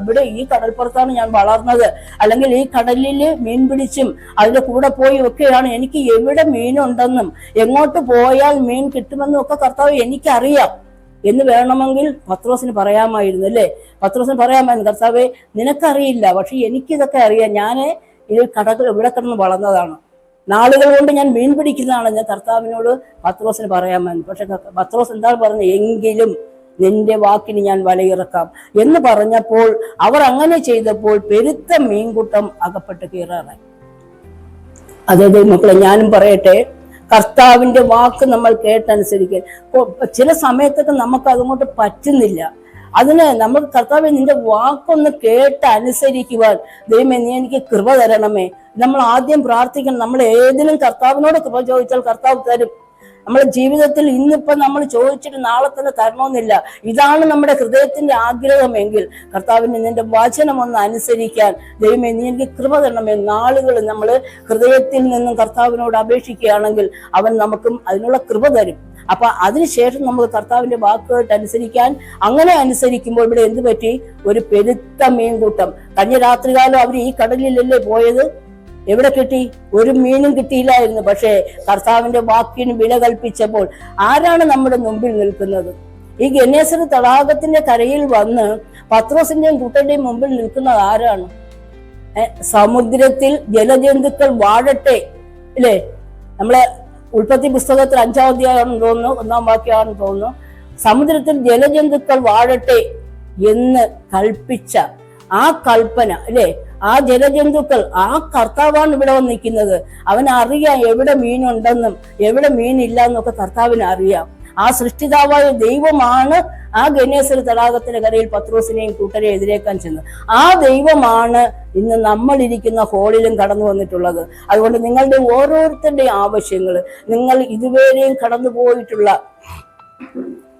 S3: ഇവിടെ ഈ കടൽപ്പുറത്താണ് ഞാൻ വളർന്നത്. അല്ലെങ്കിൽ ഈ കടലിൽ മീൻ പിടിച്ചും അതിന്റെ കൂടെ പോയി ഒക്കെയാണ് എനിക്ക് എവിടെ മീനുണ്ടെന്നും എങ്ങോട്ട് പോയാൽ മീൻ കിട്ടുമെന്നും ഒക്കെ കർത്താവ് എനിക്കറിയാം എന്ന് വേണമെങ്കിൽ പത്രോസിന് പറയാമായിരുന്നു, അല്ലേ? പത്രോസിന് പറയാമായിരുന്നു, കർത്താവേ നിനക്കറിയില്ല, പക്ഷെ എനിക്കിതൊക്കെ അറിയാം. ഞാൻ ഈ കടൽ ഇവിടെ കിടന്ന് വളർന്നതാണ്, നാളുകൾ കൊണ്ട് ഞാൻ മീൻ പിടിക്കുന്നതാണെന്ന് കർത്താവിനോട് പത്രോസിന് പറയാമായിരുന്നു. പക്ഷെ പത്രോസ് എന്താണ് പറഞ്ഞത്? എങ്കിലും നിന്റെ വാക്കിന് ഞാൻ വലയിറക്കാം എന്ന് പറഞ്ഞപ്പോൾ അവർ അങ്ങനെ ചെയ്തപ്പോൾ പെരുത്ത മീൻകൂട്ടം അകപ്പെട്ട് കീറാറായി. അതായത് മക്കളെ, ഞാനും പറയട്ടെ, കർത്താവിന്റെ വാക്ക് നമ്മൾ കേട്ടനുസരിക്കാൻ ചില സമയത്തൊക്കെ നമുക്ക് അതുകൊണ്ട് പറ്റുന്നില്ല. അതിന് നമ്മൾ കർത്താവെ നിന്റെ വാക്കൊന്ന് കേട്ട് അനുസരിക്കുവാൻ ദൈവമേ നീ എനിക്ക് കൃപ തരണമേ. നമ്മൾ ആദ്യം പ്രാർത്ഥിക്കണം. നമ്മൾ ഏതിനും കർത്താവിനോട് കൃപ ചോദിച്ചാൽ കർത്താവ് തരും. നമ്മുടെ ജീവിതത്തിൽ ഇന്നിപ്പോ നമ്മൾ ചോദിച്ചിട്ട് നാളെ തന്നെ തരണമെന്നില്ല. ഇതാണ് നമ്മുടെ ഹൃദയത്തിന്റെ ആഗ്രഹമെങ്കിൽ കർത്താവിന് നിന്റെ വചനം ഒന്ന് അനുസരിക്കാൻ ദൈവമേ നീ എനിക്ക് കൃപ തരണമേ. നാളുകൾ നമ്മൾ ഹൃദയത്തിൽ നിന്നും കർത്താവിനോട് അപേക്ഷിക്കുകയാണെങ്കിൽ അവൻ നമുക്കും അതിനുള്ള കൃപ തരും. അപ്പൊ അതിനുശേഷം നമുക്ക് കർത്താവിന്റെ വാക്കുകേട്ട് അനുസരിക്കാൻ, അങ്ങനെ അനുസരിക്കുമ്പോൾ ഇവിടെ എന്ത് പറ്റി? ഒരു പെരുത്ത മീൻകൂട്ടം. കഴിഞ്ഞ രാത്രികാലം അവർ ഈ കടലിലല്ലേ പോയത്? എവിടെ കിട്ടി? ഒരു മീനും കിട്ടിയില്ലായിരുന്നു. പക്ഷേ കർത്താവിന്റെ വാക്കിന് വില കൽപ്പിച്ചപ്പോൾ ആരാണ് നമ്മുടെ മുമ്പിൽ നിൽക്കുന്നത്? ഈ ഗന്നേസർ തടാകത്തിന്റെ കരയിൽ വന്ന് പത്രോസിന്റെയും കൂട്ടന്റെയും മുമ്പിൽ നിൽക്കുന്നത് ആരാണ്? സമുദ്രത്തിൽ ജലജന്തുക്കൾ വാഴട്ടെ, ഇല്ലേ? നമ്മളെ ഉൽപ്പത്തി പുസ്തകത്തിൽ 5-ാം അധ്യായമാണെന്ന് തോന്നുന്നു, 1-ാം വാക്യമാണെന്ന് തോന്നുന്നു. സമുദ്രത്തിൽ ജലജന്തുക്കൾ വാഴട്ടെ എന്ന് കൽപ്പിച്ച ആ കൽപ്പന, അല്ലേ? ആ ജലജന്തുക്കൾ, ആ കർത്താവാണ് ഇവിടെ വന്ന് നിൽക്കുന്നത്. അവനറിയാം എവിടെ മീനുണ്ടെന്നും എവിടെ മീനില്ല എന്നൊക്കെ കർത്താവിന് അറിയാം. ആ സൃഷ്ടിതാവായ ദൈവമാണ് ആ ഗന്നേസർ തടാകത്തിന്റെ കരയിൽ പത്രോസിനെയും കൂട്ടരെ എതിരേക്കാൻ ചെന്നത്. ആ ദൈവമാണ് ഇന്ന് നമ്മളിരിക്കുന്ന ഹോളിലും കടന്നു വന്നിട്ടുള്ളത്. അതുകൊണ്ട് നിങ്ങളുടെ ഓരോരുത്തരുടെയും ആവശ്യങ്ങൾ, നിങ്ങൾ ഇതുവരെയും കടന്നു പോയിട്ടുള്ള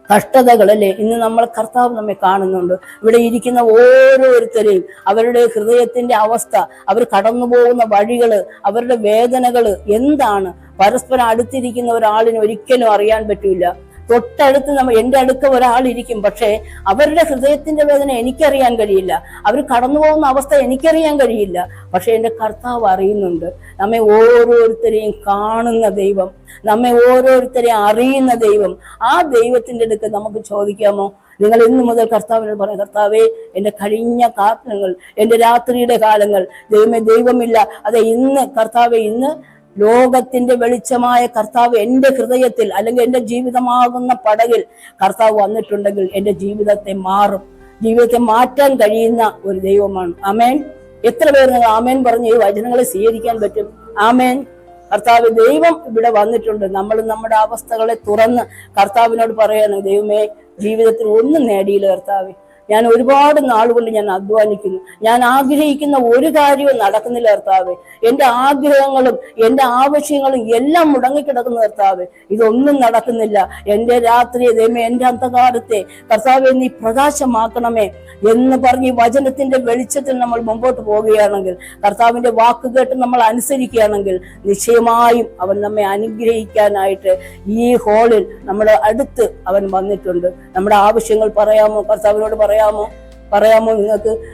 S3: കഷ്ടതകളല്ലേ ഇന്ന് നമ്മൾ കർത്താവ് നമ്മെ കാണുന്നുണ്ട്. ഇവിടെ ഇരിക്കുന്ന ഓരോരുത്തരെയും അവരുടെ ഹൃദയത്തിന്റെ അവസ്ഥ, അവർ കടന്നു പോകുന്ന വഴികള്, അവരുടെ വേദനകള് എന്താണ് പരസ്പരം അടുത്തിരിക്കുന്ന ഒരാളിന് ഒരിക്കലും അറിയാൻ പറ്റൂല. തൊട്ടടുത്ത് എന്റെ അടുക്ക ഒരാളിരിക്കും, പക്ഷേ അവരുടെ ഹൃദയത്തിന്റെ വേദന എനിക്കറിയാൻ കഴിയില്ല, അവർ കടന്നു പോകുന്ന അവസ്ഥ എനിക്കറിയാൻ കഴിയില്ല. പക്ഷെ എന്റെ കർത്താവ് അറിയുന്നുണ്ട്. നമ്മെ ഓരോരുത്തരെയും കാണുന്ന ദൈവം, നമ്മെ ഓരോരുത്തരെയും അറിയുന്ന ദൈവം. ആ ദൈവത്തിന്റെ അടുക്ക് നമുക്ക് ചോദിക്കാമോ? നിങ്ങൾ ഇന്നു മുതൽ കർത്താവിനോട് പറയാം, കർത്താവേ എന്റെ കഴിഞ്ഞ കാലങ്ങൾ, എന്റെ രാത്രിയുടെ കാലങ്ങൾ ദൈവമില്ല. അതെ, ഇന്ന് കർത്താവെ, ഇന്ന് ലോകത്തിന്റെ വെളിച്ചമായ കർത്താവ് എന്റെ ഹൃദയത്തിൽ അല്ലെങ്കിൽ എന്റെ ജീവിതമാകുന്ന പടകിൽ കർത്താവ് വന്നിട്ടുണ്ടെങ്കിൽ എന്റെ ജീവിതത്തെ മാറും. ജീവിതത്തെ മാറ്റാൻ കഴിയുന്ന ഒരു ദൈവമാണ്. ആമേൻ. എത്ര പേർ നിങ്ങൾ ആമേൻ പറഞ്ഞ് ഈ വചനങ്ങളെ സ്വീകരിക്കാൻ പറ്റും? ആമേൻ. കർത്താവ് ദൈവം ഇവിടെ വന്നിട്ടുണ്ട്. നമ്മൾ നമ്മുടെ അവസ്ഥകളെ തുറന്ന് കർത്താവിനോട് പറയാണ്, ദൈവമേ ജീവിതത്തിൽ ഒന്നും നേടിയില്ല കർത്താവേ, ഞാൻ ഒരുപാട് നാളുകൊണ്ട് ഞാൻ അധ്വാനിക്കുന്നു, ഞാൻ ആഗ്രഹിക്കുന്ന ഒരു കാര്യവും നടക്കുന്നില്ല കർത്താവേ, എന്റെ ആഗ്രഹങ്ങളും എന്റെ ആവശ്യങ്ങളും എല്ലാം മുടങ്ങിക്കിടക്കുന്ന കർത്താവേ, ഇതൊന്നും നടക്കുന്നില്ല. എന്റെ രാത്രിയെ ദൈവമേ, എന്റെ അന്ധകാരത്തെ കർത്താവെ നീ പ്രകാശമാക്കണമേ എന്ന് പറഞ്ഞ് ഈ വചനത്തിന്റെ വെളിച്ചത്തിൽ നമ്മൾ മുമ്പോട്ട് പോവുകയാണെങ്കിൽ, കർത്താവിന്റെ വാക്ക് കേട്ട് നമ്മൾ അനുസരിക്കുകയാണെങ്കിൽ നിശ്ചയമായും അവൻ നമ്മെ അനുഗ്രഹിക്കാനായിട്ട് ഈ ഹോളിൽ നമ്മുടെ അടുത്ത് അവൻ വന്നിട്ടുണ്ട്. നമ്മുടെ ആവശ്യങ്ങൾ പറയാമോ? കർത്താവിനോട് പറയാമോ? പറയാമോ?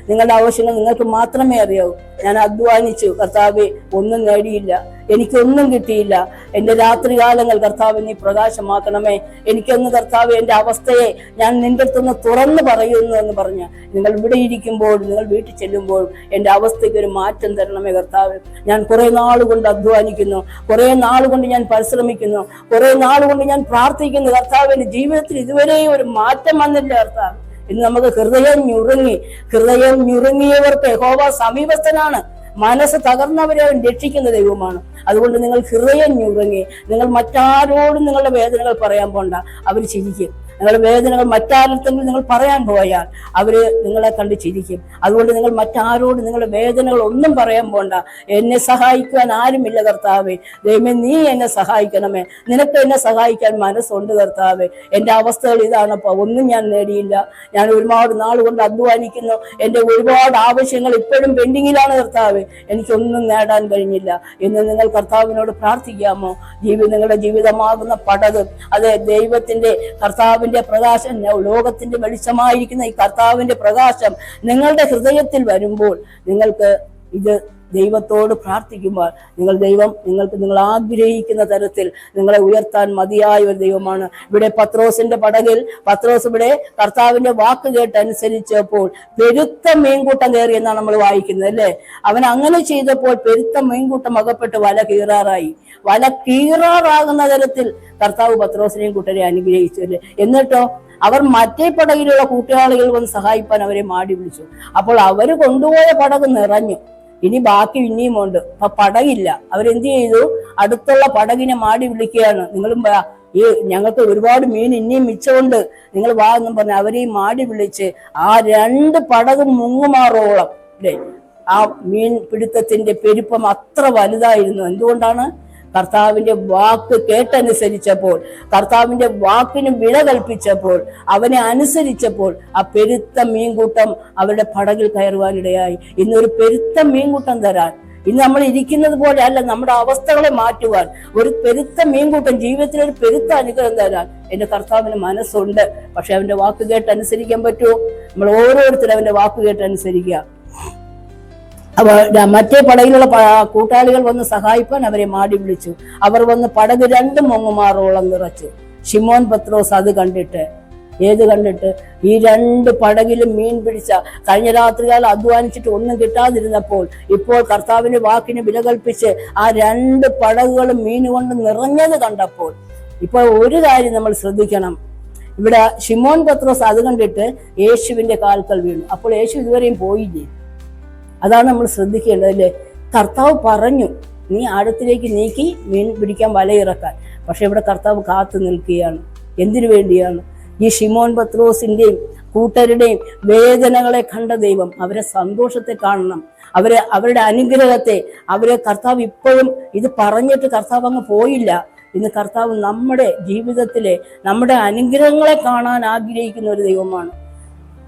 S3: നിങ്ങളുടെ ആവശ്യങ്ങൾ നിങ്ങൾക്ക് മാത്രമേ അറിയാവൂ. ഞാൻ അധ്വാനിച്ചു കർത്താവെ, ഒന്നും നേടിയില്ല, എനിക്കൊന്നും കിട്ടിയില്ല. എന്റെ രാത്രികാലങ്ങൾ കർത്താവ് നീ പ്രകാശമാക്കണമേ. എനിക്കൊന്ന് കർത്താവ് എന്റെ അവസ്ഥയെ ഞാൻ നിന്റെ അടുത്തൊന്ന് തുറന്നു പറയുന്നു എന്ന് പറഞ്ഞ് നിങ്ങൾ ഇവിടെ ഇരിക്കുമ്പോൾ, നിങ്ങൾ വീട്ടിൽ ചെല്ലുമ്പോൾ എന്റെ അവസ്ഥയ്ക്ക് ഒരു മാറ്റം തരണമേ കർത്താവ്. ഞാൻ കുറെ നാളുകൊണ്ട് അധ്വാനിക്കുന്നു, കുറെ നാളുകൊണ്ട് ഞാൻ പരിശ്രമിക്കുന്നു, കുറെ നാളുകൊണ്ട് ഞാൻ പ്രാർത്ഥിക്കുന്നു കർത്താവ്. എന്റെ ജീവിതത്തിൽ ഇതുവരെയും ഒരു മാറ്റം വന്നില്ല കർത്താവ്. ഇന്ന് നമുക്ക് ഹൃദയം ഞുറുങ്ങിയവർക്ക് യഹോവ സമീപസ്ഥനാണ്. മനസ്സ് തകർന്നവരെ അവൻ രക്ഷിക്കുന്ന ദൈവമാണ്. അതുകൊണ്ട് നിങ്ങൾ ഹൃദയം ഞുറുങ്ങി, നിങ്ങൾ മറ്റാരോടും നിങ്ങളുടെ വേദനകൾ പറയാൻ പോണ്ട. അവർ ചിരിക്കും. നിങ്ങളുടെ വേദനകൾ മറ്റാരെങ്കിലും നിങ്ങൾ പറയാൻ പോയാൽ അവര് നിങ്ങളെ കണ്ട് ചിരിക്കും. അതുകൊണ്ട് നിങ്ങൾ മറ്റാരോട് നിങ്ങളുടെ വേദനകൾ ഒന്നും പറയാൻ പോണ്ട. എന്നെ സഹായിക്കുവാൻ ആരുമില്ല കർത്താവേ. ദൈവമേ, നീ എന്നെ സഹായിക്കണമേ. നിനക്ക് എന്നെ സഹായിക്കാൻ മനസ്സുണ്ട് കർത്താവേ. എന്റെ അവസ്ഥകൾ ഇതാണപ്പോ, ഒന്നും ഞാൻ നേടിയില്ല. ഞാൻ ഒരുപാട് നാൾ കൊണ്ട് അധ്വാനിക്കുന്നു. എന്റെ ഒരുപാട് ആവശ്യങ്ങൾ ഇപ്പോഴും പെൻഡിങ്ങിലാണ് കർത്താവേ. എനിക്കൊന്നും നേടാൻ കഴിഞ്ഞില്ല എന്ന് നിങ്ങൾ കർത്താവിനോട് പ്രാർത്ഥിക്കാമോ? നിങ്ങളുടെ ജീവിതമാകുന്ന പടക്, അത് ദൈവത്തിന്റെ കർത്താവിന്റെ പ്രകാശം, ലോകത്തിന്റെ വെളിച്ചമായിരിക്കുന്ന ഈ കർത്താവിന്റെ പ്രകാശം നിങ്ങളുടെ ഹൃദയത്തിൽ വരുമ്പോൾ നിങ്ങൾക്ക് ഇത് ദൈവത്തോട് പ്രാർത്ഥിക്കുമ്പോൾ നിങ്ങൾ ആഗ്രഹിക്കുന്ന തരത്തിൽ നിങ്ങളെ ഉയർത്താൻ മതിയായ ഒരു ദൈവമാണ്. ഇവിടെ പത്രോസിന്റെ പടകിൽ പത്രോസ് ഇവിടെ കർത്താവിന്റെ വാക്ക് കേട്ടനുസരിച്ചപ്പോൾ പെരുത്ത മീൻകൂട്ടം കയറി എന്നാണ് നമ്മൾ വായിക്കുന്നത്, അല്ലേ? അവൻ അങ്ങനെ ചെയ്തപ്പോൾ പെരുത്ത മീൻകൂട്ടം അകപ്പെട്ട് വല കീറാറാകുന്ന തരത്തിൽ കർത്താവ് പത്രോസിനെയും കൂട്ടരെ അനുഗ്രഹിച്ചു, അല്ലേ? എന്നിട്ടോ അവർ മറ്റേ പടകിലുള്ള കൂട്ടുകാളികൾ വന്ന് സഹായിപ്പാൻ അവരെ മാടി വിളിച്ചു. അപ്പോൾ അവര് കൊണ്ടുപോയ പടക് നിറഞ്ഞു. ഇനി ബാക്കി ഇനിയുമുണ്ട്. അപ്പൊ പടകില്ല. അവരെന്ത് ചെയ്തു? അടുത്തുള്ള പടകിനെ മാടി വിളിക്കുകയാണ്. നിങ്ങളും ഞങ്ങൾക്ക് ഒരുപാട് മീൻ ഇനിയും മിച്ചമുണ്ട്, നിങ്ങൾ വാ എന്നും പറഞ്ഞ് അവരെയും മാടി വിളിച്ച് ആ 2 പടകും മുങ്ങുമാറോളം, അല്ലേ? ആ മീൻ പിടുത്തത്തിന്റെ പെരുപ്പം അത്ര വലുതായിരുന്നു. എന്തുകൊണ്ടാണ്? കർത്താവിന്റെ വാക്ക് കേട്ടനുസരിച്ചപ്പോൾ, കർത്താവിന്റെ വാക്കിന് വില കൽപ്പിച്ചപ്പോൾ, അവനെ അനുസരിച്ചപ്പോൾ ആ പെരുത്ത മീൻകൂട്ടം അവരുടെ പടകിൽ കയറുവാനിടയായി. ഇന്നൊരു പെരുത്ത മീൻകൂട്ടം തരാൻ, ഇന്ന് നമ്മൾ ഇരിക്കുന്നത് പോലെ അല്ല, നമ്മുടെ അവസ്ഥകളെ മാറ്റുവാൻ ഒരു പെരുത്ത മീൻകൂട്ടം, ജീവിതത്തിൽ ഒരു പെരുത്ത അനുഗ്രഹം തരാൻ എന്റെ കർത്താവിന് മനസ്സുണ്ട്. പക്ഷെ അവന്റെ വാക്ക് കേട്ട് അനുസരിക്കാൻ പറ്റുമോ? നമ്മൾ ഓരോരുത്തരും അവന്റെ വാക്ക് കേട്ട് അനുസരിക്കുക. മറ്റേ പടകിലുള്ള കൂട്ടാളികൾ വന്ന് സഹായിപ്പാൻ അവരെ മാടി വിളിച്ചു. അവർ വന്ന് പടക് 2 മുങ്ങുമാറോളം നിറച്ചു. ശിമോൻ പത്രോസ് അത് കണ്ടിട്ട് ഈ 2 പടകിലും മീൻ പിടിച്ച, കഴിഞ്ഞ രാത്രികാലം അധ്വാനിച്ചിട്ട് ഒന്നും കിട്ടാതിരുന്നപ്പോൾ ഇപ്പോൾ കർത്താവിന്റെ വാക്കിന് വില കൽപ്പിച്ച് ആ 2 പടകുകളും മീൻ കൊണ്ട് നിറഞ്ഞത് കണ്ടപ്പോൾ, ഇപ്പോൾ ഒരു കാര്യം നമ്മൾ ശ്രദ്ധിക്കണം. ഇവിടെ ശിമോൻ പത്രോസ് അത് കണ്ടിട്ട് യേശുവിന്റെ കാൽക്കൽ വീണു. അപ്പോൾ യേശു ഇതുവരെയും പോയില്ലേ? അതാണ് നമ്മൾ ശ്രദ്ധിക്കേണ്ടത്, അല്ലേ? കർത്താവ് പറഞ്ഞു നീ ആഴത്തിലേക്ക് നീക്കി മീൻ പിടിക്കാൻ വലയിറക്കാൻ. പക്ഷെ ഇവിടെ കർത്താവ് കാത്തു നിൽക്കുകയാണ്. എന്തിനു വേണ്ടിയാണ്? ഈ ശിമോൻ പത്രോസിന്റെയും കൂട്ടരുടെയും വേദനകളെ കണ്ട ദൈവം അവരെ സന്തോഷത്തെ കാണണം, അവരുടെ അനുഗ്രഹത്തെ. കർത്താവ് ഇപ്പോഴും ഇത് പറഞ്ഞിട്ട് കർത്താവ് അങ്ങ് പോയില്ല. ഇന്ന് കർത്താവ് നമ്മുടെ ജീവിതത്തിലെ നമ്മുടെ അനുഗ്രഹങ്ങളെ കാണാൻ ആഗ്രഹിക്കുന്ന ഒരു ദൈവമാണ്.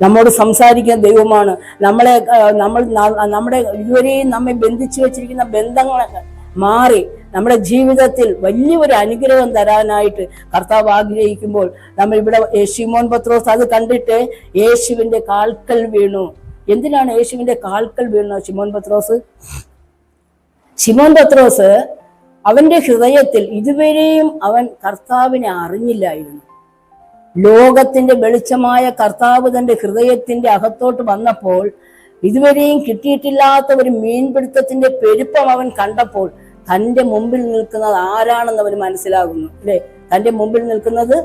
S3: നമ്മോട് സംസാരിക്കുന്ന ദൈവമാണ്. നമ്മുടെ ഇതുവരെയും നമ്മെ ബന്ധിച്ചു വെച്ചിരിക്കുന്ന ബന്ധങ്ങളൊക്കെ മാറി നമ്മുടെ ജീവിതത്തിൽ വലിയൊരു അനുഗ്രഹം തരാനായിട്ട് കർത്താവ് ആഗ്രഹിക്കുമ്പോൾ നമ്മൾ ഇവിടെ ശിമോൻ പത്രോസ് അത് കണ്ടിട്ട് യേശുവിന്റെ കാൽക്കൽ വീണു. എന്തിനാണ് യേശുവിന്റെ കാൽക്കൽ വീണു ശിമോൻ പത്രോസ്? അവന്റെ ഹൃദയത്തിൽ ഇതുവരെയും അവൻ കർത്താവിനെ അറിഞ്ഞില്ലായിരുന്നു. ലോകത്തിന്റെ വെളിച്ചമായ കർത്താവ് തന്റെ ഹൃദയത്തിന്റെ അകത്തോട്ട് വന്നപ്പോൾ ഇതുവരെയും കിട്ടിയിട്ടില്ലാത്ത ഒരു മീൻപിടുത്തത്തിന്റെ പെരുപ്പം അവൻ കണ്ടപ്പോൾ തന്റെ മുമ്പിൽ നിൽക്കുന്നത് ആരാണെന്ന് അവന് മനസ്സിലാകുന്നു, അല്ലെ? തന്റെ മുമ്പിൽ നിൽക്കുന്നത്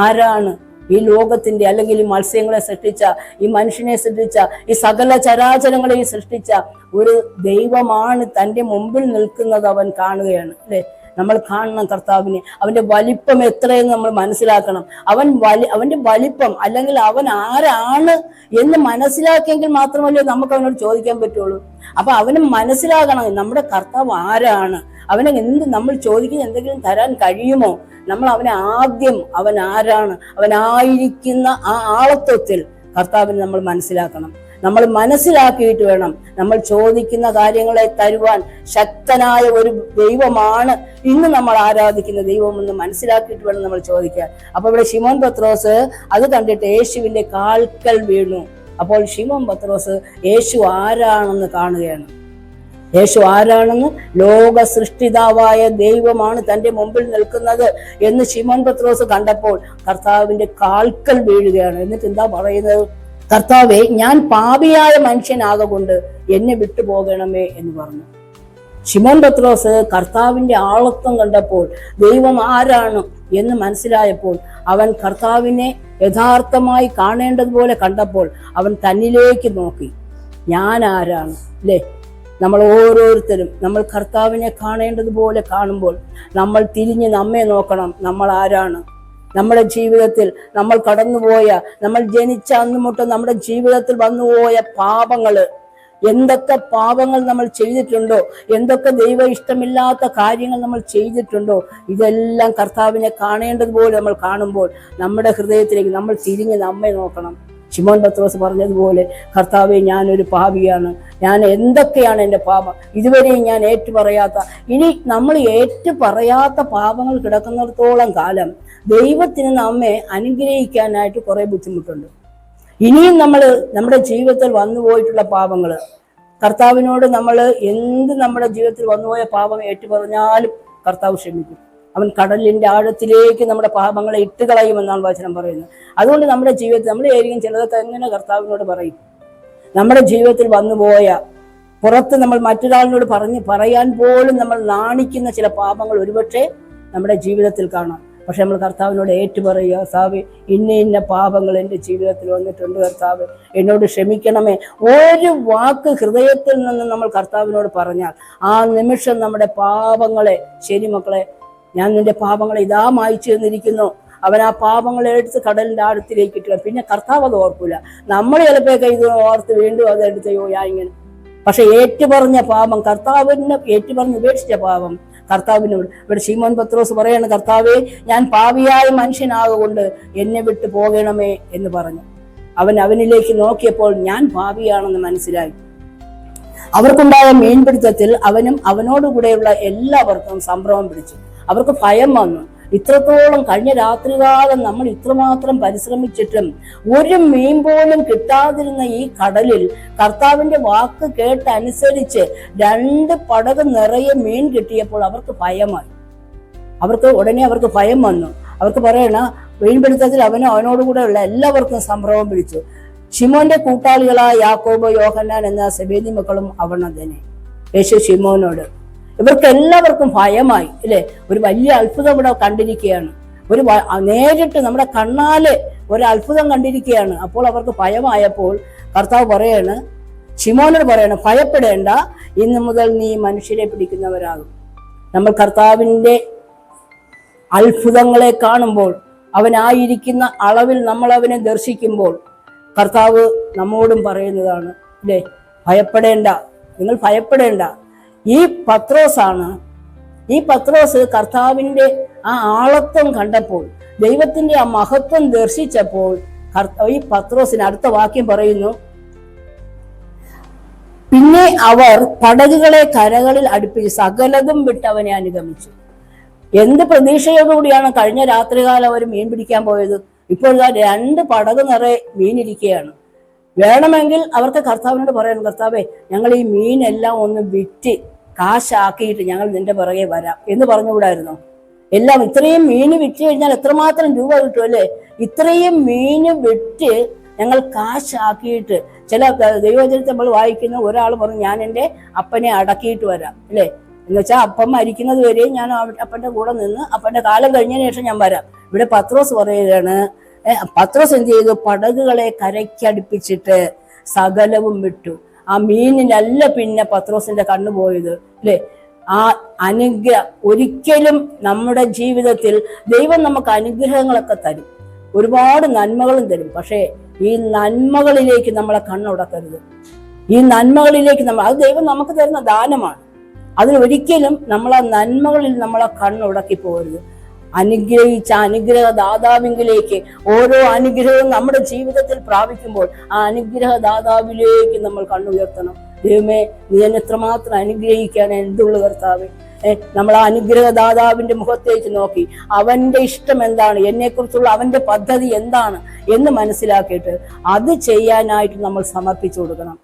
S3: ആരാണ്? ഈ ലോകത്തിന്റെ, അല്ലെങ്കിൽ ഈ മത്സ്യങ്ങളെ സൃഷ്ടിച്ച, ഈ മനുഷ്യനെ സൃഷ്ടിച്ച, ഈ സകല ചരാചരങ്ങളെയും സൃഷ്ടിച്ച ഒരു ദൈവമാണ് തന്റെ മുമ്പിൽ നിൽക്കുന്നത് അവൻ കാണുകയാണ്, അല്ലെ? നമ്മൾ കാണണം കർത്താവിനെ. അവന്റെ വലിപ്പം എത്രയെന്ന് നമ്മൾ മനസ്സിലാക്കണം. അവന്റെ വലിപ്പം, അല്ലെങ്കിൽ അവൻ ആരാണ് എന്ന് മനസ്സിലാക്കിയെങ്കിൽ മാത്രമല്ലേ നമുക്ക് അവനോട് ചോദിക്കാൻ പറ്റുള്ളൂ. അപ്പൊ അവന് മനസ്സിലാകണം നമ്മുടെ കർത്താവ് ആരാണ്. അവനെ നമ്മൾ ചോദിക്കുന്ന എന്തെങ്കിലും തരാൻ കഴിയുമോ? നമ്മൾ അവനെ ആദ്യം അവൻ ആരാണ്, അവനായിരിക്കുന്ന ആ ആളത്വത്തിൽ കർത്താവിനെ നമ്മൾ മനസ്സിലാക്കണം. നമ്മൾ മനസ്സിലാക്കിയിട്ട് വേണം നമ്മൾ ചോദിക്കുന്ന കാര്യങ്ങളെ തരുവാൻ ശക്തനായ ഒരു ദൈവമാണ് ഇന്ന് നമ്മൾ ആരാധിക്കുന്ന ദൈവം എന്ന് മനസ്സിലാക്കിയിട്ട് വേണം നമ്മൾ ചോദിക്കാൻ. അപ്പൊ ഇവിടെ ശിമോൻ പത്രോസ് അത് കണ്ടിട്ട് യേശുവിന്റെ കാൽക്കൽ വീണു. അപ്പോൾ ശിമോൻ പത്രോസ് യേശു ആരാണെന്ന് കാണുകയാണ്. യേശു ആരാണെന്ന്, ലോക സൃഷ്ടിതാവായ ദൈവമാണ് തൻ്റെ മുമ്പിൽ നിൽക്കുന്നത് എന്ന് ശിമോൻ പത്രോസ് കണ്ടപ്പോൾ കർത്താവിന്റെ കാൽക്കൽ വീഴുകയാണ്. എന്നിട്ട് എന്താ പറയുന്നത്? കർത്താവേ, ഞാൻ പാപിയായ മനുഷ്യനാകൊണ്ട് എന്നെ വിട്ടുപോകണമേ എന്ന് പറഞ്ഞു. ശിമോൻ പത്രോസ് കർത്താവിന്റെ ആളത്വം കണ്ടപ്പോൾ, ദൈവം ആരാണ് എന്ന് മനസ്സിലായപ്പോൾ, അവൻ കർത്താവിനെ യഥാർത്ഥമായി കാണേണ്ടതുപോലെ കണ്ടപ്പോൾ അവൻ തന്നിലേക്ക് നോക്കി. ഞാൻ ആരാണ്? അല്ലേ, നമ്മൾ ഓരോരുത്തരും നമ്മൾ കർത്താവിനെ കാണേണ്ടതുപോലെ കാണുമ്പോൾ നമ്മൾ തിരിഞ്ഞ് നമ്മെ നോക്കണം. നമ്മൾ ആരാണ്? നമ്മുടെ ജീവിതത്തിൽ നമ്മൾ കടന്നുപോയ, നമ്മൾ ജനിച്ച അന്ന് മുട്ട് നമ്മുടെ ജീവിതത്തിൽ വന്നുപോയ പാപങ്ങള്, എന്തൊക്കെ പാപങ്ങൾ നമ്മൾ ചെയ്തിട്ടുണ്ടോ, എന്തൊക്കെ ദൈവ ഇഷ്ടമില്ലാത്ത കാര്യങ്ങൾ നമ്മൾ ചെയ്തിട്ടുണ്ടോ, ഇതെല്ലാം കർത്താവിനെ കാണേണ്ടതുപോലെ നമ്മൾ കാണുമ്പോൾ നമ്മുടെ ഹൃദയത്തിലേക്ക് നമ്മൾ തിരിഞ്ഞ് നമ്മെ നോക്കണം. ശിമോൻ പത്രോസ് പറഞ്ഞതുപോലെ, കർത്താവേ, ഞാനൊരു പാപിയാണ്, ഞാൻ എന്തൊക്കെയാണ് എൻ്റെ പാപം, ഇതുവരെയും ഞാൻ ഏറ്റുപറയാത്ത, ഇനി നമ്മൾ ഏറ്റുപറയാത്ത പാപങ്ങൾ കിടക്കുന്നിടത്തോളം കാലം ദൈവത്തിന് നമ്മെ അനുഗ്രഹിക്കാനായിട്ട് കുറെ ബുദ്ധിമുട്ടുണ്ട്. ഇനിയും നമ്മൾ നമ്മുടെ ജീവിതത്തിൽ വന്നുപോയിട്ടുള്ള പാപങ്ങൾ, കർത്താവിനോട് നമ്മൾ എന്ത് നമ്മുടെ ജീവിതത്തിൽ വന്നുപോയ പാപം ഏറ്റുപറഞ്ഞാലും കർത്താവ് ക്ഷമിക്കും. അവൻ കടലിന്റെ ആഴത്തിലേക്ക് നമ്മുടെ പാപങ്ങളെ ഇട്ടുകളയുമെന്നാണ് വചനം പറയുന്നത്. അതുകൊണ്ട് നമ്മുടെ ജീവിതത്തിൽ നമ്മൾ ഏതെങ്കിലും ചിലതൊക്കെ എങ്ങനെ കർത്താവിനോട് പറയും? നമ്മുടെ ജീവിതത്തിൽ വന്നുപോയ, പുറത്ത് നമ്മൾ മറ്റൊരാളിനോട് പറയാൻ പോലും നമ്മൾ നാണിക്കുന്ന ചില പാപങ്ങൾ ഒരുപക്ഷെ നമ്മുടെ ജീവിതത്തിൽ കാണാം. പക്ഷെ നമ്മൾ കർത്താവിനോട് ഏറ്റുപറയുക, കർത്താവേ, ഇന്ന പാപങ്ങൾ എൻ്റെ ജീവിതത്തിൽ വന്നിട്ടുണ്ട്, കർത്താവ് എന്നോട് ക്ഷമിക്കണമേ. ഒരു വാക്ക് ഹൃദയത്തിൽ നിന്ന് നമ്മൾ കർത്താവിനോട് പറഞ്ഞാൽ ആ നിമിഷം നമ്മുടെ പാപങ്ങളെ, ശരി മക്കളെ, ഞാൻ നിന്റെ പാപങ്ങളെ ഇതാ മായ്ച്ചു തന്നിരിക്കുന്നു, അവൻ ആ പാപങ്ങളെ എടുത്ത് കടലിന്റെ ആഴത്തിലേക്ക് ഇട്ടുക. പിന്നെ കർത്താവ് അത് ഓർക്കൂല. നമ്മൾ ചിലപ്പോൾ ഇത് ഓർത്ത് വീണ്ടും അതെടുത്തയോ ഇങ്ങനെ. പക്ഷെ ഏറ്റുപറഞ്ഞ പാപം, കർത്താവിനെ ഏറ്റുപറഞ്ഞ് ഉപേക്ഷിച്ച പാപം കർത്താവിനോട്, ഇവിടെ ശിമോൻ പത്രോസ് പറയാണ്, കർത്താവേ, ഞാൻ പാപിയായ മനുഷ്യനാകൊണ്ട് എന്നെ വിട്ടു പോകണമേ എന്ന് പറഞ്ഞു. അവനിലേക്ക് നോക്കിയപ്പോൾ ഞാൻ പാപിയാണെന്ന് മനസ്സിലായി. അവർക്കുണ്ടായ മീൻപിടുത്തത്തിൽ അവനും അവനോടുകൂടെയുള്ള എല്ലാവർക്കും സംഭ്രമം പിടിച്ചു. അവർക്ക് ഭയം വന്നു. ഇത്രത്തോളം കഴിഞ്ഞ രാത്രികാലം നമ്മൾ ഇത്രമാത്രം പരിശ്രമിച്ചിട്ടും ഒരു മീൻ പോലും കിട്ടാതിരുന്ന ഈ കടലിൽ കർത്താവിന്റെ വാക്ക് കേട്ടനുസരിച്ച് 2 പടക് നിറയെ മീൻ കിട്ടിയപ്പോൾ അവർക്ക് ഭയമായി. അവർക്ക് ഭയം വന്നു. അവർക്ക് പറയണ, മീൻപിടുത്തത്തിൽ അവനോടുകൂടെ ഉള്ള എല്ലാവർക്കും സംഭ്രമം പിടിച്ചു. ശിമോന്റെ കൂട്ടാളികളായ യാക്കോബ്, യോഹന്നാൻ എന്ന സെബേദി മക്കളും അവണ് തന്നെ. യേശു ശിമോനോട്, ഇവർക്ക് എല്ലാവർക്കും ഭയമായി, അല്ലെ? ഒരു വലിയ അത്ഭുതം ഇവിടെ കണ്ടിരിക്കുകയാണ്. നേരിട്ട് നമ്മുടെ കണ്ണാല് ഒരു അത്ഭുതം കണ്ടിരിക്കുകയാണ്. അപ്പോൾ അവർക്ക് ഭയമായപ്പോൾ കർത്താവ് പറയാണ്, ശിമോനോട് പറയണം, ഭയപ്പെടേണ്ട, ഇന്ന് മുതൽ നീ മനുഷ്യരെ പിടിക്കുന്നവരാകും. നമ്മൾ കർത്താവിന്റെ അത്ഭുതങ്ങളെ കാണുമ്പോൾ, അവനായിരിക്കുന്ന അളവിൽ നമ്മൾ അവനെ ദർശിക്കുമ്പോൾ കർത്താവ് നമ്മോടും പറയുന്നതാണ്, അല്ലേ, ഭയപ്പെടേണ്ട, നിങ്ങൾ ഭയപ്പെടേണ്ട. ഈ പത്രോസ് കർത്താവിന്റെ ആ ആളത്വം കണ്ടപ്പോൾ, ദൈവത്തിന്റെ ആ മഹത്വം ദർശിച്ചപ്പോൾ ഈ പത്രോസിന് അടുത്ത വാക്യം പറയുന്നു, പിന്നെ അവർ പടകുകളെ കരകളിൽ അടുപ്പിച്ച് സകലതും വിട്ട് അവനെ അനുഗമിച്ചു. എന്ത് പ്രതീക്ഷയോടുകൂടിയാണ് കഴിഞ്ഞ രാത്രികാലം അവർ മീൻ പിടിക്കാൻ പോയത്? ഇപ്പോൾ 2 പടക് നിറയെ മീനിരിക്കുകയാണ്. വേണമെങ്കിൽ അവർക്ക് കർത്താവിനോട് പറയാൻ, കർത്താവേ, ഞങ്ങൾ ഈ മീനെല്ലാം ഒന്ന് വിറ്റ് കാശാക്കിയിട്ട് ഞങ്ങൾ നിന്റെ പിറകെ വരാം എന്ന് പറഞ്ഞുകൂടായിരുന്നോ? എല്ലാം ഇത്രയും മീന് വിറ്റ് കഴിഞ്ഞാൽ എത്രമാത്രം രൂപ കിട്ടും, അല്ലേ? ഇത്രയും മീന് വിറ്റ് ഞങ്ങൾ കാശാക്കിയിട്ട്, ചില ദൈവചരിത്രത്തിൽ നമ്മൾ വായിക്കുന്ന ഒരാൾ പറഞ്ഞു, ഞാൻ എൻ്റെ അപ്പനെ അടക്കിയിട്ട് വരാം, അല്ലേ? എന്ന് വെച്ചാൽ അപ്പം മരിക്കുന്നത് വരെയും ഞാൻ അപ്പന്റെ കൂടെ നിന്ന് അപ്പന്റെ കാലം കഴിഞ്ഞതിന് ശേഷം ഞാൻ വരാം. ഇവിടെ പത്രോസ് പറയുകയാണ്, പത്രോസ് എന്ത് ചെയ്തു? പടകുകളെ കരയ്ക്കടുപ്പിച്ചിട്ട് സകലവും വിട്ടു. ആ മീനിനല്ല പിന്നെ പത്രോസിന്റെ കണ്ണു പോയത്, അല്ലേ? ആ ഒരിക്കലും നമ്മുടെ ജീവിതത്തിൽ ദൈവം നമുക്ക് അനുഗ്രഹങ്ങളൊക്കെ തരും, ഒരുപാട് നന്മകളും തരും. പക്ഷേ ഈ നന്മകളിലേക്ക് നമ്മളെ കണ്ണുടക്കരുത്. ഈ നന്മകളിലേക്ക് അത് ദൈവം നമുക്ക് തരുന്ന ദാനമാണ്. അതിലൊരിക്കലും നമ്മൾ ആ നന്മകളിൽ നമ്മളെ കണ്ണുടക്കി പോകരുത്. അനുഗ്രഹിച്ച അനുഗ്രഹദാതാവിലേക്ക് ഓരോ അനുഗ്രഹവും നമ്മുടെ ജീവിതത്തിൽ പ്രാപിക്കുമ്പോൾ ആ അനുഗ്രഹദാതാവിലേക്ക് നമ്മൾ കണ്ണുയർത്തണം. ദൈവമേ, നീ എന്നെ എത്രമാത്രം അനുഗ്രഹിക്കാൻ എന്തുള്ളു കർത്താവേ. നമ്മൾ ആ അനുഗ്രഹദാതാവിന്റെ മുഖത്തേക്ക് നോക്കി അവന്റെ ഇഷ്ടം എന്താണ്, എന്നെക്കുറിച്ചുള്ള അവന്റെ പദ്ധതി എന്താണ് എന്ന് മനസ്സിലാക്കിയിട്ട് അത് ചെയ്യാനായിട്ട് നമ്മൾ സമർപ്പിച്ചു കൊടുക്കണം.